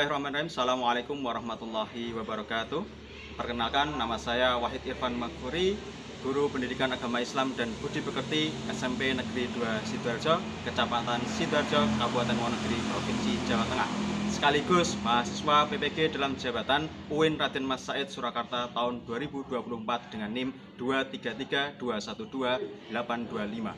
Bismillahirrahmanirrahim. Assalamualaikum warahmatullahi wabarakatuh. Perkenalkan, nama saya Wahid Irfan Maghfuri, Guru Pendidikan Agama Islam dan Budi Pekerti SMP Negeri 2 Sidoarjo, Kecamatan Sidoarjo, Kabupaten Wonogiri, Provinsi Jawa Tengah. Sekaligus mahasiswa PPG dalam jabatan UIN Raden Mas Said Surakarta tahun 2024 dengan NIM 233212825.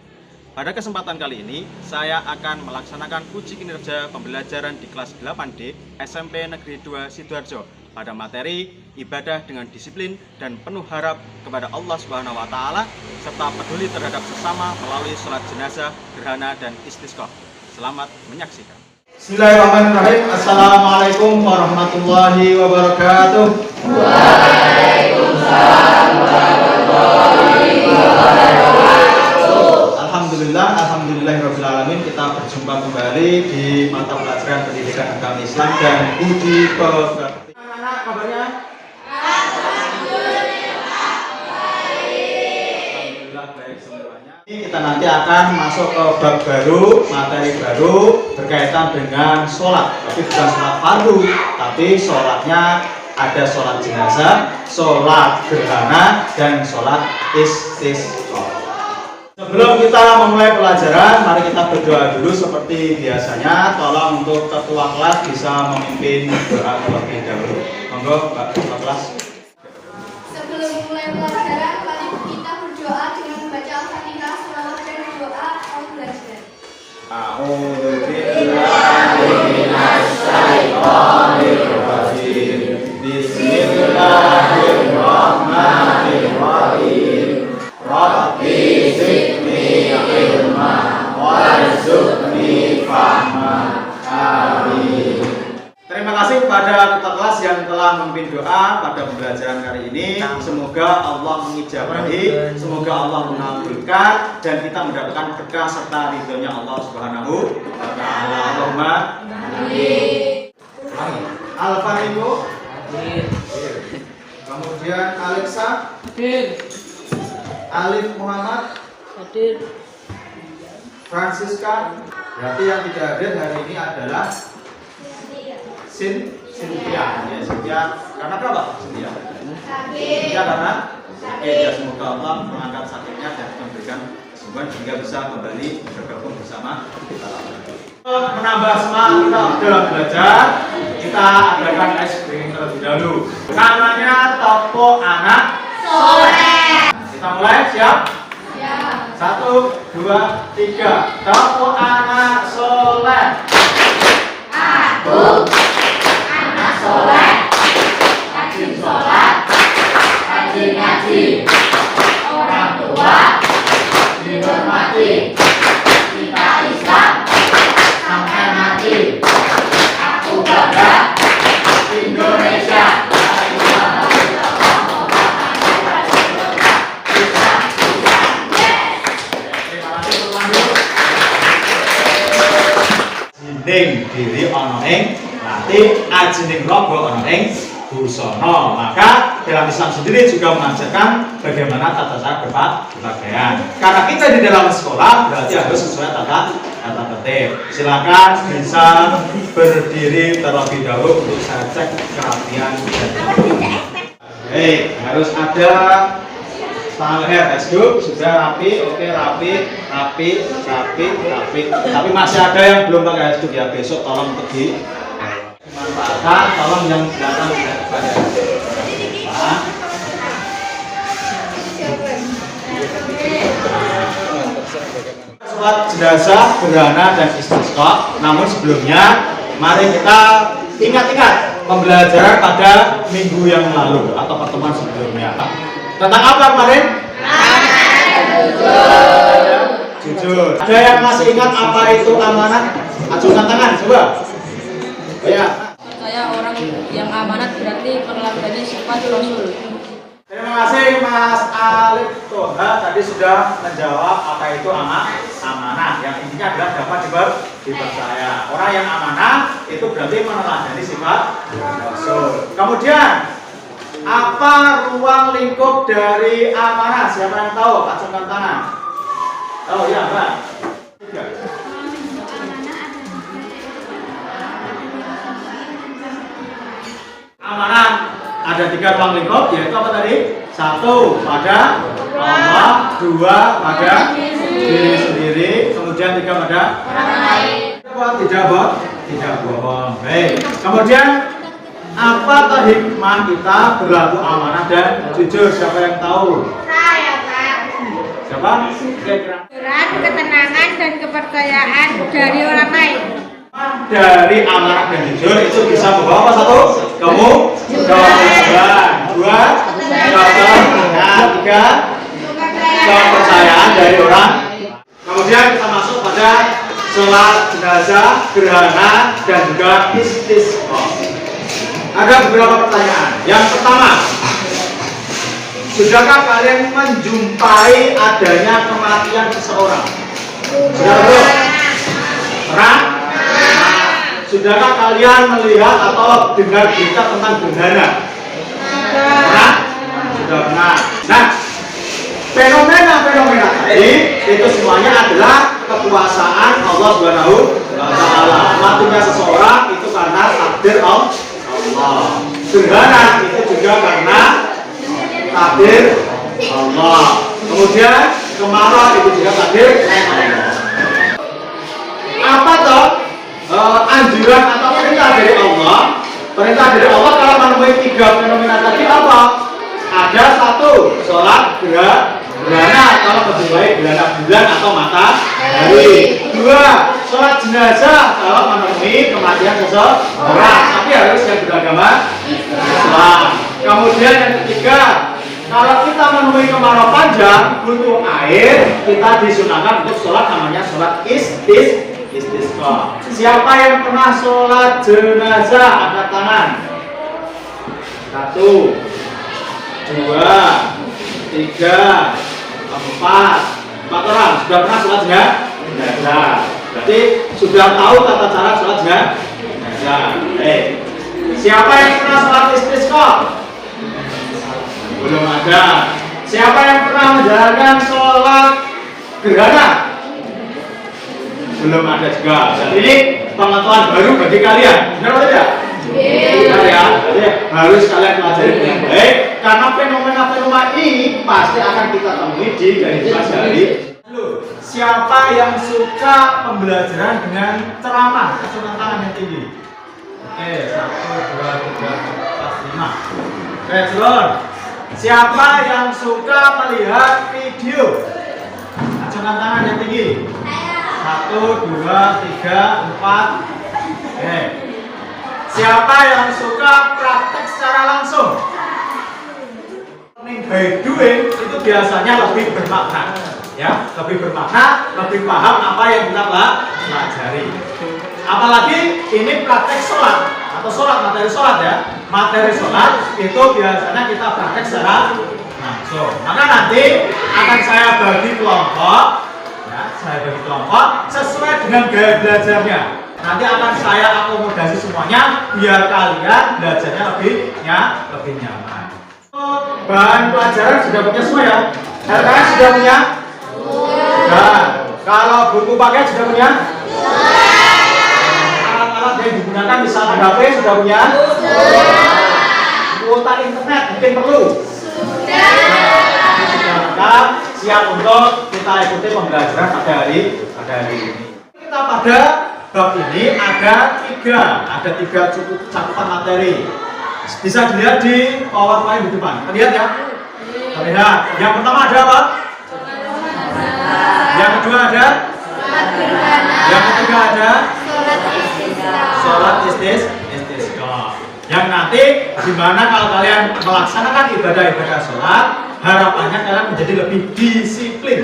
Pada kesempatan kali ini, saya akan melaksanakan uji kinerja pembelajaran di kelas 8D SMP Negeri 2 Sidoarjo pada materi ibadah dengan disiplin dan penuh harap kepada Allah Subhanahu wa Ta'ala serta peduli terhadap sesama melalui sholat jenazah, gerhana, dan istisqa. Selamat menyaksikan. Bismillahirrahmanirrahim. Assalamualaikum warahmatullahi wabarakatuh. Waalaikumsalam warahmatullahi wabarakatuh. Alhamdulillahirrahmanirrahim. Kita berjumpa kembali di mata pelajaran pendidikan agama Islam dan budi pekerti. Anak-anak, kabarnya? Alhamdulillah baik semuanya. Ini kita nanti akan masuk ke bab baru, materi baru berkaitan dengan sholat. Tapi bukan sholat fardu, tapi sholatnya ada sholat jenazah, sholat gerhana, dan sholat istisqa. Sebelum kita memulai pelajaran, mari kita berdoa dulu seperti biasanya. Tolong untuk ketua kelas bisa memimpin doa terlebih dahulu. Monggo, Mbak Ketua Kelas. Sebelum mulai pelajaran, mari kita berdoa dengan membaca Al-Fatihah, selawat dan doa al-belajar. Bismillahirrahmanirrahim. Rabbi zidni ilma warzuqni fahma. Amin. Terima kasih kepada ketua kelas yang telah memimpin doa pada pembelajaran kali ini. Semoga Allah mengijabahi, semoga Allah mengabulkan dan kita mendapatkan berkah serta ridhonya Allah Subhanahu wa Ta'ala. Allahumma amin. Al-Fariqu hadir. Kemudian Alexa hadir. Alif Muhammad hadir. Francisca. Berarti yang tidak hadir hari ini adalah Cynthia. Ya, Cynthia. Karena apa, Cynthia? Cynthia karena sakit. Ya, semoga Allah mengangkat sakitnya dan memberikan kesembuhan sehingga bisa kembali bergabung bersama kita. Menambah semangat kita dalam belajar, kita adakan ice cream terlebih dahulu. Namanya Toko Anak Soleh. Kita mulai, siap? Siap. 1, 2, 3. Toko Anak Soleh. Aku anak soleh, rajin sholat, rajin ngaji, orang tua dihormati, kita Islam sampai mati. Aku bangga Indonesia. Ning diri ana ing latih, ajining rogo ana ing busana. Maka dalam Islam sendiri juga mengajarkan bagaimana tata cara berpakaian. Karena kita di dalam sekolah berarti harus sesuai tata tertib. Silakan bisa berdiri terlebih dahulu untuk saya cek kerapian dan baik, harus ada tangan leher, sudah rapi, oke, rapi. Tapi masih ada yang belum pakai hasduk ya, besok tolong pergi manfaatkan, tolong yang datang tidak kepada sholat jenazah, gerhana, dan istisqa. Namun sebelumnya, mari kita ingat-ingat pembelajaran pada minggu yang lalu atau pertemuan sebelumnya. Tentang apa kemarin? Jujur. Ada yang masih ingat apa itu amanat? Ajukan tangan, coba. Ya. Saya orang yang amanat berarti meneladani sifat Rasul. Terima kasih Mas Alif Toha tadi sudah menjawab apa itu amanah. Yang intinya adalah dapat dipercaya. Orang yang amanah itu berarti meneladani sifat Rasul. Kemudian apa ruang lingkup dari amanah? Siapa yang tahu? Acungkan tangan. Oh ya, Mbak. 3. Amanat ada 3 ruang lingkup, yaitu apa tadi? 1 pada Allah, 2 pada diri sendiri, kemudian 3 pada orang lain. Tidak bohong. Baik. Kemudian apa hikmah kita berlaku amanah dan jujur? Siapa yang tahu? Saya, Pak. Siapa? Kira-kira. Berat, ketenangan, dan kepercayaan dari orang lain. Dari amanah dan jujur itu bisa membawa apa? 1 kemujudan, 2 ketenangan, 3 kepercayaan dari orang. Kemudian kita masuk pada sholat jenazah, gerhana, dan juga istisqa. Ada beberapa pertanyaan. Yang pertama, sudahkah kalian menjumpai adanya kematian seseorang? Sudah belum? Pernah? Sudahkah kalian melihat atau dengar berita tentang gerhana? Pernah? Sudah pernah. Nah, fenomena tadi itu semuanya adalah kekuasaan Allah Subhanahu wa Ta'ala. Matinya seseorang itu karena takdir Allah. Gerhana itu juga karena takdir Allah. Kemudian kemarau itu juga takdir Allah. Apa toh anjuran atau perintah dari Allah? Perintah dari Allah kalau menemui 3 fenomena tadi apa? Ada 1 sholat gerhana kalau lebih baik gerhana bulan atau matahari. 2 sholat jenazah kalau menemui kematian seseorang, tapi harus yang beragama Islam. Kemudian yang ketiga, kalau kita menemui kemarau panjang butuh air, kita disunahkan untuk sholat namanya sholat istisqa. Siapa yang pernah sholat jenazah angkat tangan? 1, 2, 3, 4 orang sudah pernah sholat jenazah. Berarti sudah tahu tata cara sholat jenazah. Siapa yang pernah sholat istisqa? Belum ada. Siapa yang pernah menjalankan sholat gerhana? Belum ada juga. Jadi ini pengetahuan baru bagi kalian. Benar atau tidak? Benar ya. Jadi harus kalian pelajari dengan baik karena fenomena-fenomena ini pasti akan kita temui di kehidupan sehari. Siapa yang suka pembelajaran dengan ceramah? Angkat tangan yang tinggi. Oke, 1, 2, 3, 4, 5. Oke, turun. Siapa yang suka melihat video? Angkat tangan yang tinggi. 1, 2, 3, 4. Oke. Siapa yang suka praktek secara langsung? Learning by doing itu biasanya lebih bermakna, ya, lebih bermakna, lebih paham apa yang kita pelajari. Apalagi ini praktek sholat atau materi sholat ya, materi sholat itu biasanya kita praktek secara langsung. Maka nanti akan saya bagi kelompok. Saya bagi kelompok sesuai dengan gaya belajarnya. Nanti akan saya akomodasi semuanya biar kalian belajarnya lebih nyaman. Bahan pelajaran sudah punya semua ya? RKS sudah punya? Sudah. Kalau buku paket sudah punya? Alat-alat yang digunakan misalnya HP sudah punya? Kuota internet mungkin perlu? Sudah lengkap, siap untuk kita ikuti pembelajaran pada hari ini. Kita pada bab ini ada 3 cukup catatan materi. Bisa dilihat di PowerPoint di depan. Terlihat ya? Terlihat. Yang pertama ada apa? Yang kedua ada? Yang ketiga ada? Sholat istisqa. Yang nanti gimana kalau kalian melaksanakan ibadah sholat, harapannya kalian menjadi lebih disiplin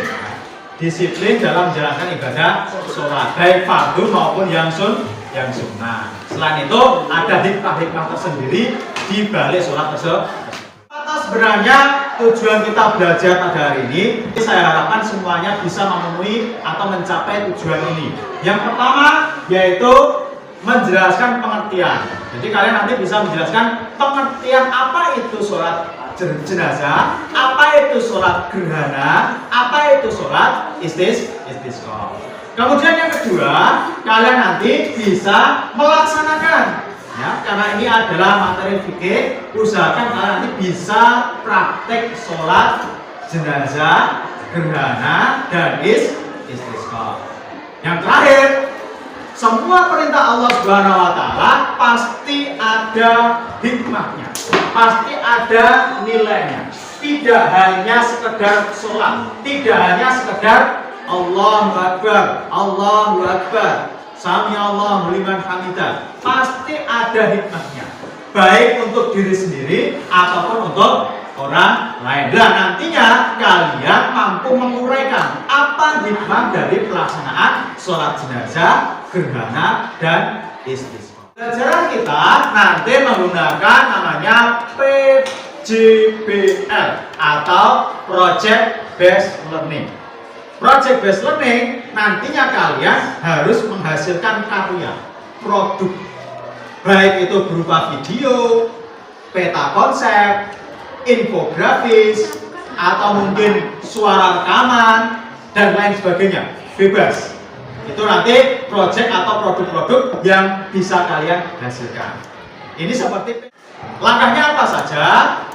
dalam menjalankan ibadah sholat, baik fardu maupun yang sunnah. Selain itu ada hikmah tersendiri di balik sholat tersebut. Sebenarnya tujuan kita belajar pada hari ini, saya harapkan semuanya bisa memenuhi atau mencapai tujuan ini. Yang pertama yaitu menjelaskan pengertian. Jadi kalian nanti bisa menjelaskan pengertian apa itu sholat jenazah, apa itu sholat gerhana, apa itu sholat istisqa. Kemudian yang kedua, kalian nanti bisa melaksanakan Ya, karena ini adalah materi fikih, usahakan kalian nanti bisa praktek sholat jenazah, gerhana, dan istisqa. Yang terakhir, semua perintah Allah Subhanahu wa Ta'ala pasti ada hikmahnya, pasti ada nilainya. Tidak hanya sekedar sholat, tidak hanya sekedar Allahu Akbar, Allahu Akbar, Sami Allahu liman hamidah. Pasti ada hikmahnya, baik untuk diri sendiri ataupun untuk orang lain. Dan nantinya kalian mampu menguraikan apa hikmah dari pelaksanaan sholat jenazah, gerhana, dan istisqa. Pelajaran kita nanti menggunakan namanya PJBL atau Project Based Learning. Project Based Learning nantinya kalian harus menghasilkan karya, produk, baik itu berupa video, peta konsep, infografis, atau mungkin suara rekaman, dan lain sebagainya. Bebas. Itu nanti project atau produk-produk yang bisa kalian hasilkan. Ini seperti langkahnya apa saja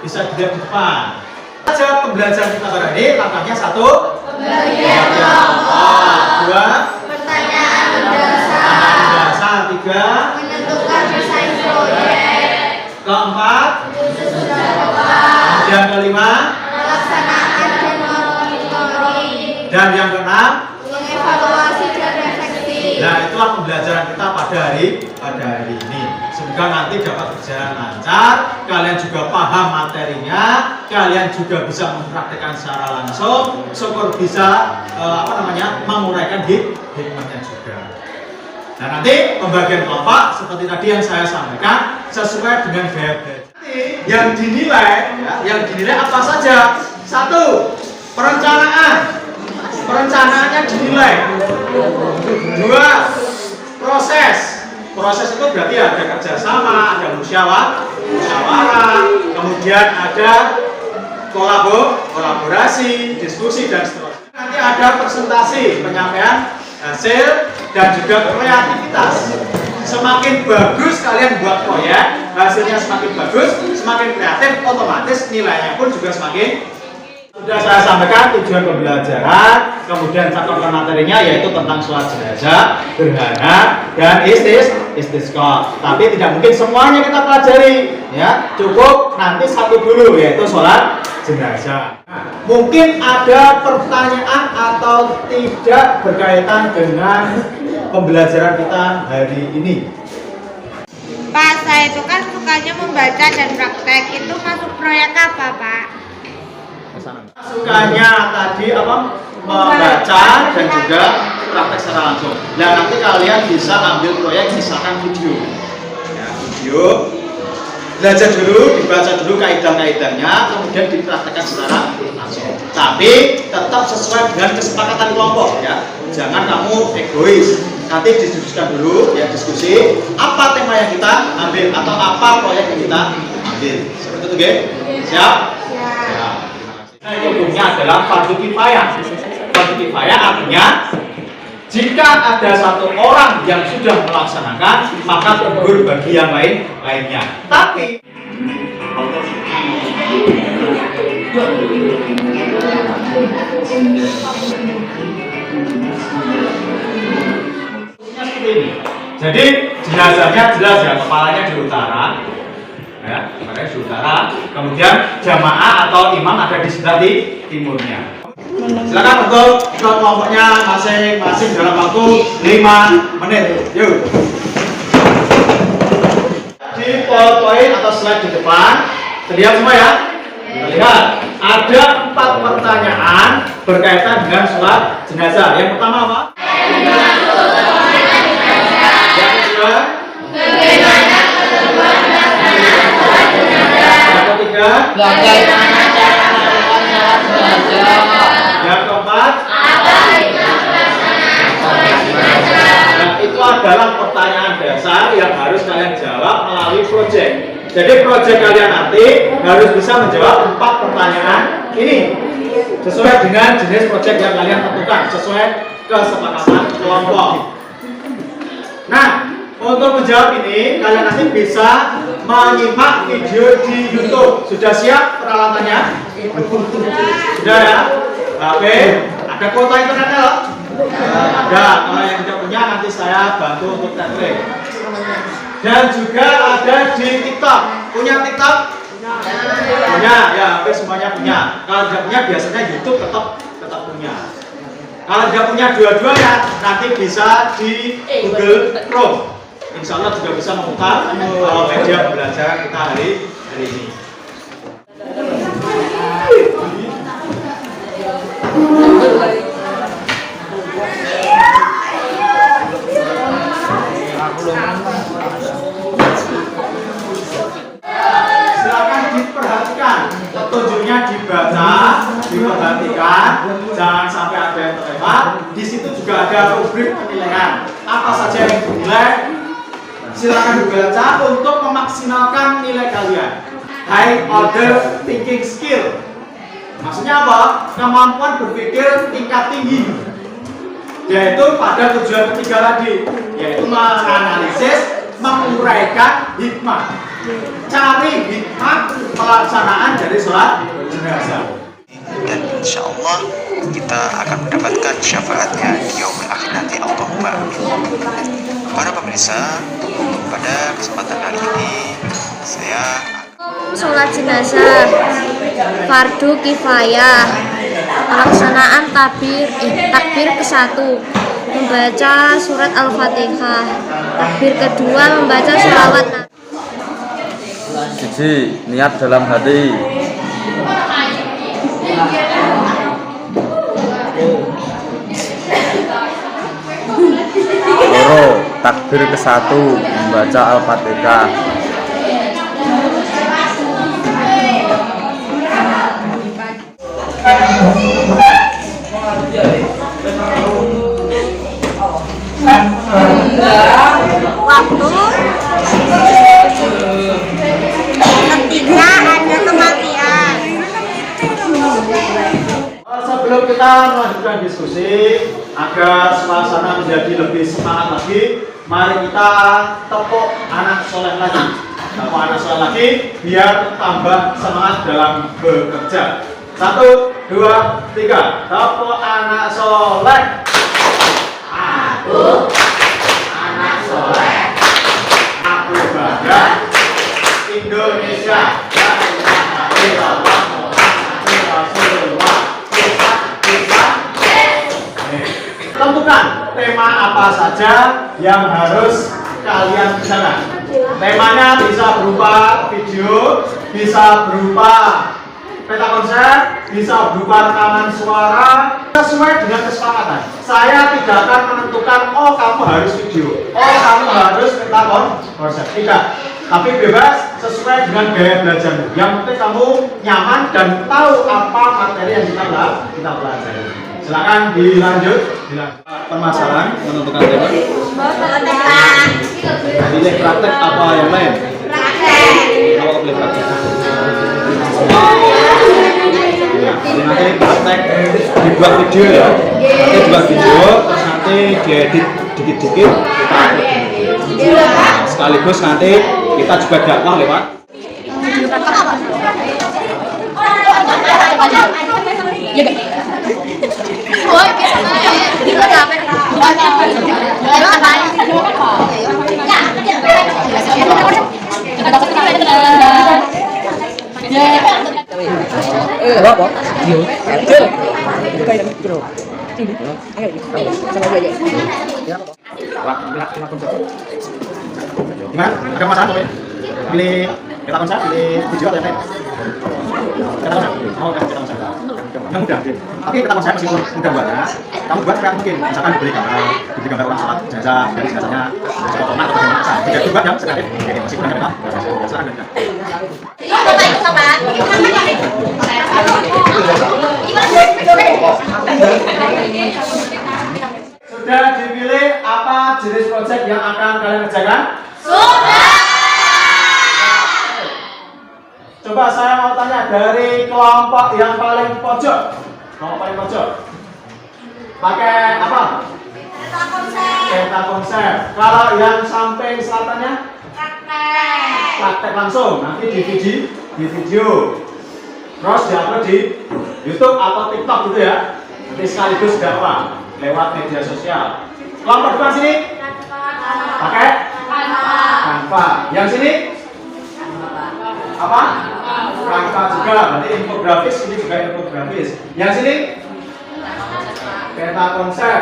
bisa dilihat di depan. Saja pembelajaran kita pada ini, langkahnya 1, Pembagian kelompok. 2, Pertanyaan mendasar. 3, Menentukan desain proyek. 4, Khusus dakwah. dan 5, Pelaksanaan dan monitoring. dan yang ke-6. Mengevaluasi dan refleksi. Nah, itulah pembelajaran kita pada hari ini. Semoga nanti dapat berjalan lancar, kalian juga paham materinya, kalian juga bisa mempraktekkan secara langsung, syukur bisa menguraikan hikmahnya juga. Nah, nanti pembagian kelompok seperti tadi yang saya sampaikan sesuai dengan gaya belajar. Yang dinilai apa saja? 1, perencanaan. Perencanaannya dinilai. 2, proses. Proses itu berarti ada kerjasama, ada musyawarah, kemudian ada kolaborasi, diskusi, dan seterusnya. Nanti ada presentasi, penyampaian hasil, dan juga kreativitas. Semakin bagus kalian buat proyek, hasilnya semakin bagus, semakin kreatif, otomatis nilainya pun juga semakin. Sudah saya sampaikan tujuan pembelajaran, kemudian catatan materinya yaitu tentang sholat jenazah, gerhana, dan istisqa. Tapi tidak mungkin semuanya kita pelajari, ya. Cukup nanti satu dulu, yaitu sholat jenazah. Mungkin ada pertanyaan atau tidak berkaitan dengan pembelajaran kita hari ini. Pak, saya itu kan sukanya membaca dan praktek. Itu masuk proyek apa, Pak? Sukanya tadi membaca dan juga praktek secara langsung. Nah, nanti kalian bisa ambil proyek misalkan video, ya, video, belajar dulu, dibaca dulu kaidah-kaidahnya, kemudian dipraktekkan secara langsung. Tapi tetap sesuai dengan kesepakatan kelompok, ya. Jangan kamu egois. Nanti didiskusikan dulu, ya, diskusi apa tema yang kita ambil atau apa proyek yang kita ambil. Seperti itu, guys. Siap? Siap. Nah, hukumnya adalah fardu kifayah. Fardu kifayah artinya jika ada satu orang yang sudah melaksanakan, maka gugur bagi yang lainnya. Tapi seperti ini. Jadi jenazahnya jelas ya, kepalanya di utara. Ya, kepalanya di utara. Kemudian jamaah atau imam ada di sebelah timurnya. Silakan untuk kelompoknya masing-masing dalam waktu 5 menit. Yuk. Di PowerPoint atau slide di depan, terlihat semua ya? Terlihat. Ada 4 pertanyaan berkaitan dengan sholat jenazah. Yang pertama apa? Yang kedua? Bagaimana ketentuan pelaksanaan sholat jenazah? Yang ketiga? Bagaimana cara melakukan sholat jenazah? Yang keempat? Apa hikmah pelaksanaan sholat jenazah? Nah, itu adalah pertanyaan dasar yang harus kalian jawab melalui proyek. Jadi proyek kalian nanti harus bisa menjawab 4 pertanyaan ini sesuai dengan jenis proyek yang kalian tentukan, sesuai kesepakatan kelompok. Nah, Untuk menjawab ini, kalian nanti bisa menyimak video di YouTube. Sudah siap peralatannya? Sudah ya? Oke. Ada kuota internetnya loh? Ada. Kalau yang tidak punya nanti saya bantu untuk tethering. Dan juga ada di TikTok. Punya TikTok? Punya. Ya, hampir semuanya punya. Kalau tidak punya, biasanya YouTube tetap punya. Kalau tidak punya dua-duanya, nanti bisa di Google Chrome. Insya Allah juga bisa memutar media pembelajaran kita hari ini. Silakan diperhatikan, petunjuknya dibaca, diperhatikan, jangan sampai ada yang terlewat. Di situ juga ada rubrik penilaian. Apa saja yang dinilai? Silakan dibaca untuk memaksimalkan nilai kalian. High order thinking skill. Maksudnya apa? Kemampuan berpikir tingkat tinggi. Yaitu pada tujuan ketiga tadi, yaitu menganalisis, menguraikan hikmah. Cari hikmah pelaksanaan dari sholat jenazah. Dan insya Allah kita akan mendapatkan syafaatnya di yaumil akhir nanti. Allahumma amin. Para pemirsa, pada kesempatan kali ini saya sholat jenazah fardu kifayah, pelaksanaan takbir ke-1 membaca surat Al-Fatihah, takbir kedua membaca sholawat. Siji, niat dalam hati. Loro, takbir ke-1 membaca Al-Fatihah. Waktu ketiga ada kematian. Sebelum kita melanjutkan diskusi agar suasana menjadi lebih semangat lagi, mari kita tepuk anak soleh lagi. Tepuk anak soleh lagi biar tambah semangat dalam bekerja. 1, 2, 3. Tepuk anak soleh. Aku anak soleh. Aku bangga Indonesia. La ilaha illallah Muhammadur Rasulullah. Tentukan tema apa saja yang harus kalian bicarakan. Temanya bisa berupa video, bisa berupa peta konsep, bisa berupa rekaman suara, sesuai dengan kesepakatan. Saya tidak akan menentukan, oh kamu harus video, oh kamu harus peta konsep. Tidak, tapi bebas sesuai dengan gaya belajarmu. Yang penting kamu nyaman dan tahu apa materi yang kita pelajari. Silakan dilanjut. Permasalahan menentukan tema. Pilih praktek apa yang lain? Praktek. Apa pilih praktek? Nanti praktek dibuat video ya. Nanti dibuat video, terus nanti diedit dikit-dikit kita upload. Nah, sekaligus nanti kita juga dakwah lewat. Gimana? Ada masalah apa ya? Pilih peta konsep, pilih video atau yang lain? Peta konsep? Oh, peta konsep. Yang mudah, tapi peta konsep meskipun mudah buatnya, kamu buat kayak mungkin, misalkan diberi gambar orang sholat jenazah, dari jenazahnya sekolah atau bagaimana. Jika dibuat yang sengarit, meskipun yang peta, silakan dan Sudah dipilih apa jenis proyek yang akan kalian kerjakan? Sudah. Coba saya mau tanya dari kelompok yang paling pojok. Kelompok paling pojok. Pakai apa? Peta konsep. Kalau yang samping selatannya? Praktek langsung. Nanti di video. Terus diupload di YouTube atau TikTok gitu ya. Nanti sekaligus dakwah lewat media sosial. Kelompok depan sini? Pakai? Canva. Yang sini? Apa? Canva juga. Berarti infografis, ini juga infografis. Yang sini? Peta konsep.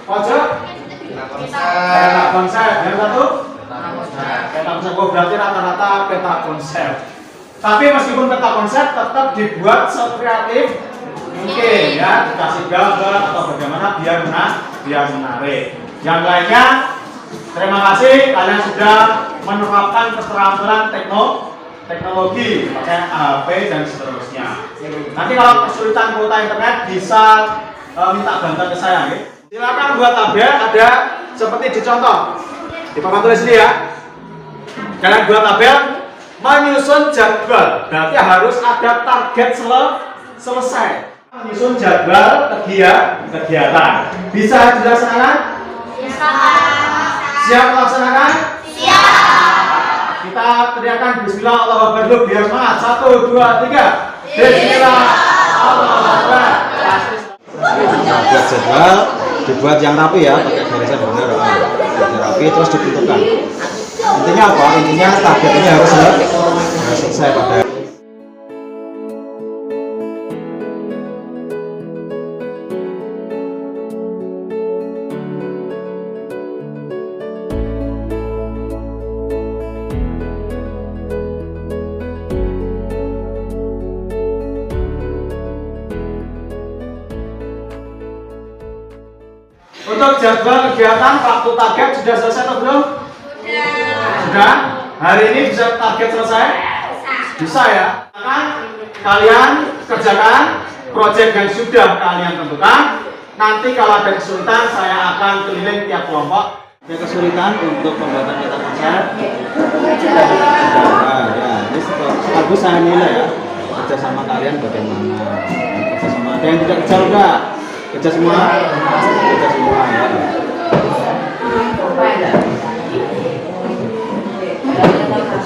Pojok? Peta konsep. Yang satu? Peta konsep. Oh, berarti rata-rata peta konsep. Tapi meskipun peta konsep tetap dibuat sekreatif mungkin ya, dikasih gambar atau bagaimana biar menarik. Yang lainnya, terima kasih kalian sudah menerapkan keterampilan teknologi pakai HP dan seterusnya. Nanti kalau kesulitan kuota internet bisa minta bantuan ke saya. Okay? Silakan buat tabel, ada seperti di contoh di papan tulis ini ya. Kalian buat tabel menyusun jadwal, berarti harus ada target selesai. Menyusun jadwal kegiatan. Bisa dilaksanakan? Siap melaksanakan? Siap. Kita teriakan Bismillah Allahu Akbar dulu biar semangat. 1, 2, 3. Bismillah Allahu Akbar. Buat jadwal dibuat yang rapi ya, pakai barisan benar, rapi terus ditentukan. Intinya apa? Intinya target ini harus selesai pada. Untuk jadwal kegiatan, waktu target sudah selesai atau belum? Sudah. Hari ini bisa target selesai? Bisa ya. Kalian kerjakan proyek yang sudah kalian tentukan. Nanti kalau ada kesulitan, saya akan keliling tiap kelompok. Ada kesulitan untuk pembuatan peta konsep? Ya, ini sekaligus saya nilai ya. Kerja sama kalian bagaimana? Kerja sama ada yang tidak kerja enggak? Kerja semua? Kerja semua ya.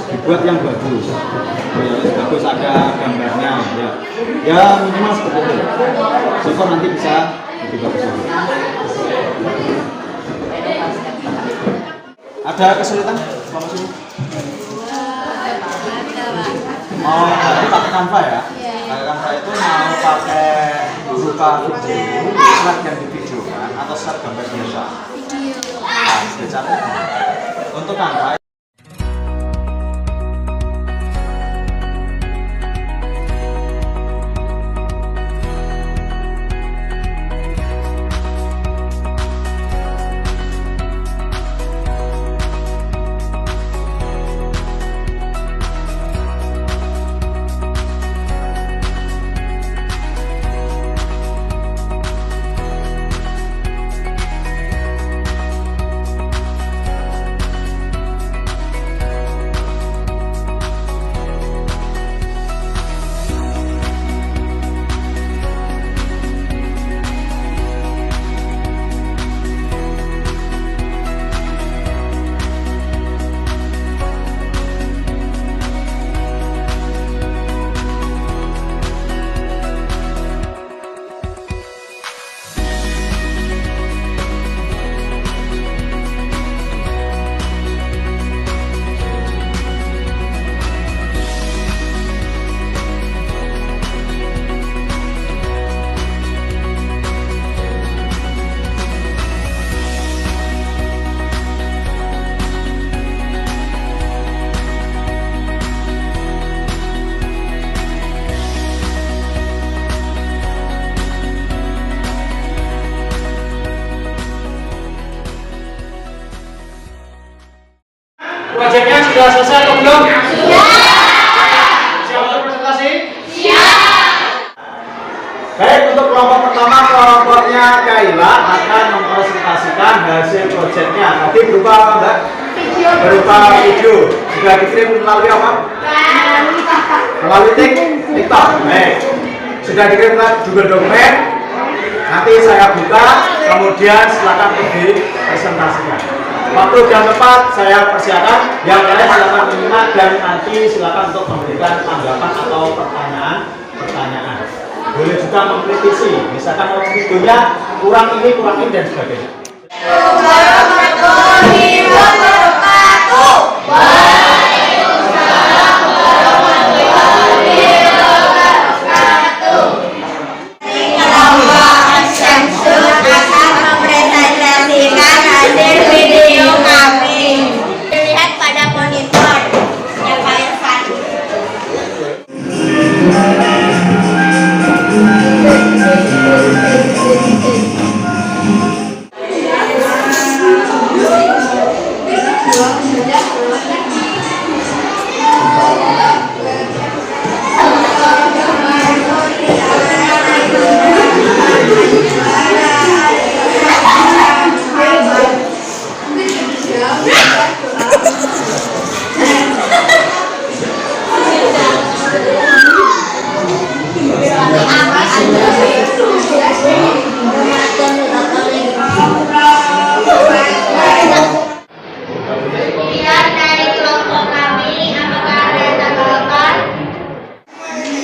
Dibuat yang bagus. Ya, bagus ada gambarnya ya. Ya minimal seperti itu. Syukur nanti bisa lebih bagus lagi. Ada kesulitan sama sini? Mau pakai Canva ya? Pakai Canva itu mau pakai berupa video, slide yang divideokan atau slide gambar biasa? Video. Caranya untuk Canva. Proyeknya sudah selesai atau belum? Siap untuk presentasi? Baik, untuk kelompok pertama, kelompoknya Kaila akan mempresentasikan hasil proyeknya. Tadi berupa apa, Mbak? Berupa video. Sudah dikirim melalui apa? Melalui TikTok. Baik. Sudah dikirim juga dokumen. Nanti saya buka kemudian silakan dipresentasikan. Waktu dan tempat saya persiapkan, yang lain silakan menyimak dan nanti silakan untuk memberikan tanggapan atau pertanyaan. Boleh juga mengkritisi, misalkan videonya kurang ini dan sebagainya.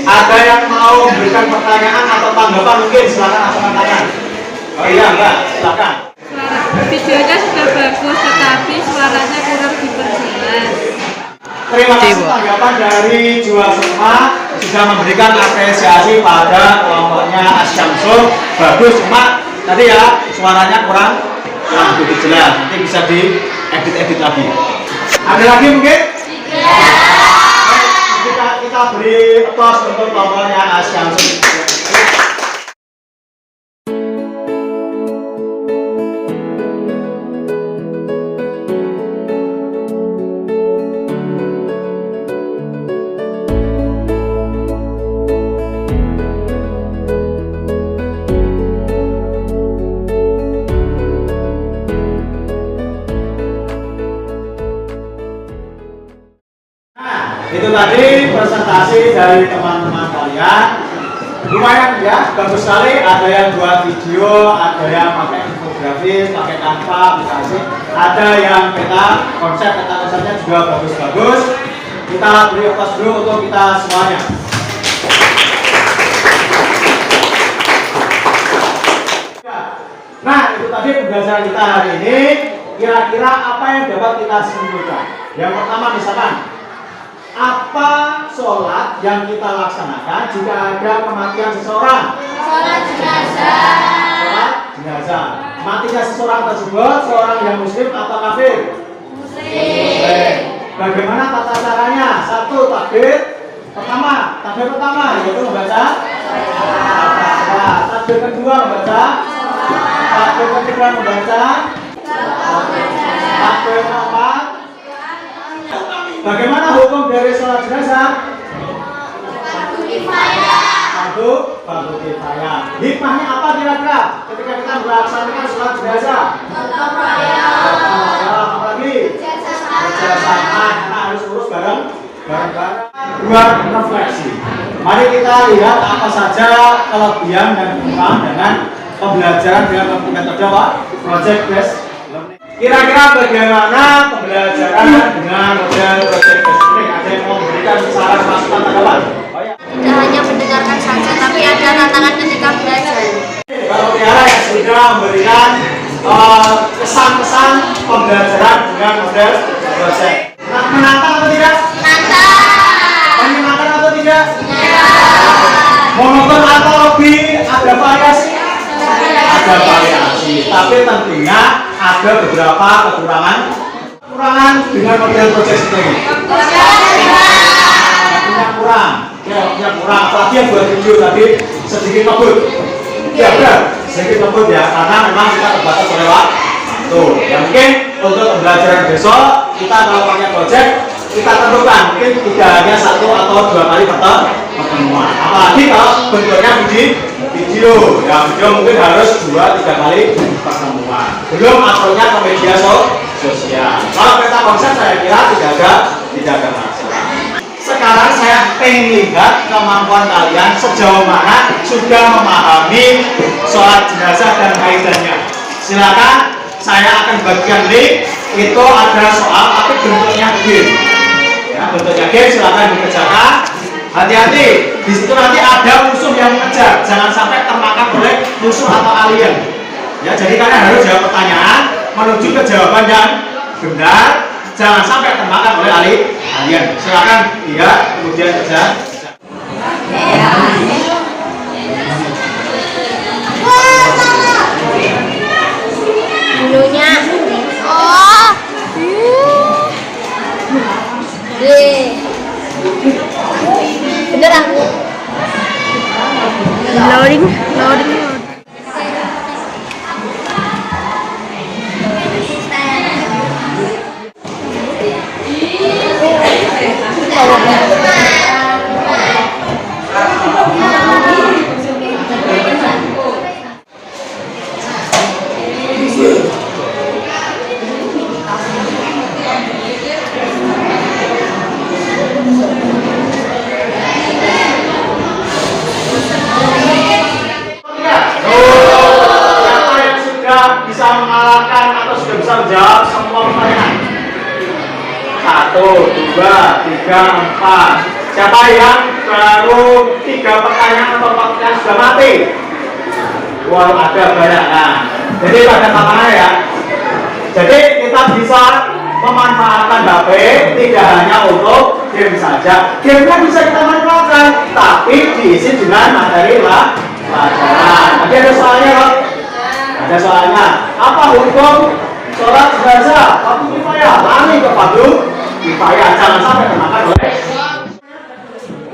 Ada yang mau memberikan pertanyaan atau tanggapan mungkin silakan angkat tangan. Oh iya Mbak, silakan. Videonya sudah bagus, tetapi suaranya kurang diperjelas. Terima kasih tanggapan dari Jual Semua sudah memberikan apresiasi pada kelompoknya Asyamsul. Bagus, cuma tadi ya suaranya kurang begitu jelas. Nanti bisa diedit lagi. Ada lagi mungkin? Kita beri applause untuk kelompoknya Asyamsul. Itu tadi presentasi dari teman-teman kalian. Lumayan ya, bagus sekali. Ada yang buat video, ada yang pakai infografis, pakai Canva, aplikasi. Ada yang konsepnya juga bagus-bagus. Kita beri applause dulu untuk kita semuanya. Nah, itu tadi pembelajaran kita hari ini. Kira-kira apa yang dapat kita simpulkan? Yang pertama misalkan, apa sholat yang kita laksanakan jika ada kematian seseorang? Sholat jenazah. Sholat jenazah. Matinya seseorang tersebut seorang yang muslim atau kafir? Muslim. Bagaimana tata caranya? Satu, takbir pertama yaitu membaca takbir kedua membaca takbir ketiga membaca takbir keempat. Bagaimana hukum dari sholat jenazah? Fardu kifayah. Fardu kifayah. Hikmahnya apa kira-kira ketika kita melaksanakan sholat jenazah? Gotong royong. Apa lagi? Kerjasama. Karena harus urus bareng-bareng. Buat refleksi. Mari kita lihat apa saja kelebihan dan kekurangan dengan pembelajaran dengan metode project based learning. Kira-kira bagaimana pembelajaran dengan model project based learning? Ada yang mau memberikan saran masukan tanggapan? Tidak hanya mendengarkan saja, tapi ada tantangan ketika belajar. Kalau Tiara yang sudah memberikan kesan-kesan pembelajaran dengan model project. Menantang atau tidak? Menyenangkan atau tidak? Monoton atau lebih ada variasi? Ada variasi, tapi tentunya ada beberapa kekurangan dengan model project ini. Waktunya kurang, apalagi yang buat video tadi sedikit ngebut. Ya benar, sedikit ngebut ya, karena memang kita terbatas oleh waktu. Ya mungkin untuk pembelajaran besok kita kalau pakai project kita tentukan mungkin tidak hanya 1 atau 2 kali pertemuan. Apalagi kalau bentuknya video, ya video mungkin harus 2-3 kali pertemuan. Belum uploadnya ke media sosial. Kalau peta konsep saya kira tidak ada masalah. Sekarang saya ingin lihat kemampuan kalian sejauh mana sudah memahami sholat jenazah dan kaitannya. Silakan, saya akan bagikan link. Itu ada soal tapi bentuknya game. Ya, bentuknya game silakan dikerjakan. Hati-hati, di situ nanti ada musuh yang mengejar. Jangan sampai termakan oleh musuh atau alien. Ya, jadi kalian harus jawab pertanyaan menuju ke jawaban yang benar. Jangan sampai termakan oleh alien. Silakan lihat kemudian kerja. Dulunya. Bener aku. Loading. Bisa mengalahkan atau sudah bisa menjawab semua pertanyaan? 1, 2, 3, 4. Siapa yang baru 3 pertanyaan atau 4 pertanyaan sudah mati? Wow, ada banyak. Nah, jadi pada tangannya ya. Jadi kita bisa memanfaatkan HP tidak hanya untuk game saja. Game-nya bisa kita manfaatkan, tapi diisi dengan materi pelajaran. Tapi ada soalnya, Pak. Ada soalnya. Apa hukum sholat jenazah? Fardu kifayah. Lari ke fardu kifayah. Jangan sampai termakan oleh.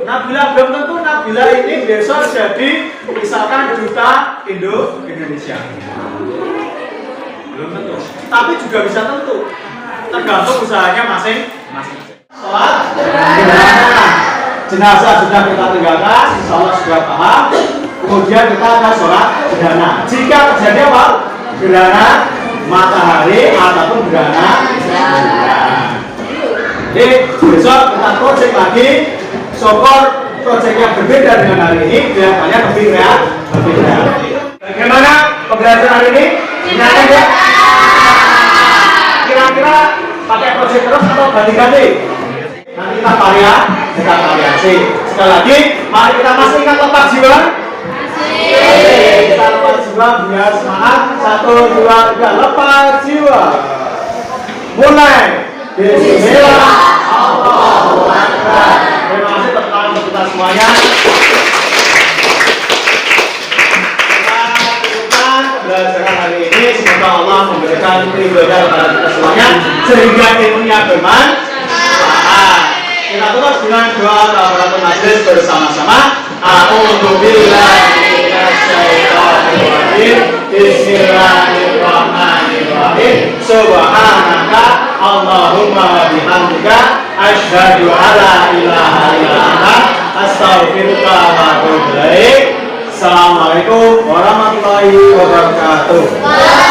Nabila belum tentu Nabila ini besok jadi misalkan duta Indonesia. Belum tentu. Tapi juga bisa tentu. Tergantung usahanya masing-masing. Sholat jenazah sudah kita tinggalkan, insya Allah sudah paham. Kemudian kita akan sholat gerhana. Jika terjadi apa? Gerhana matahari ataupun gerhana bulan. Jadi besok kita project lagi. Syukur projectnya berbeda dengan hari ini. Biar kalian lebih kreatif. Bagaimana pembelajaran hari ini? Ingatkan ya. Kira-kira pakai project terus atau ganti-ganti? Nanti kita variasi. Sekali lagi, mari kita masih ingat lepas jiwa. Kita lepas jiwa biar semangat. 1, 2, 3, lepas jiwa. Mulai. Bismillah. Allahu Akbar. Terima kasih tepuk tangan untuk kita semuanya. Kita cukupkan pembelajaran hari ini. Semoga Allah memberikan ibadah kepada kita semuanya sehingga ilmunya bermanfaat. Kita tutup dengan doa kafaratul majlis bersama-sama. A'udzubillahi minasyaitonir rajim. Bismillahirrahmanirrahim. Subhanaka Allahumma bihamdika asyhadu alla ilaha illa anta astaghfiruka wa atubu ilaik. Assalamualaikum warahmatullahi wabarakatuh.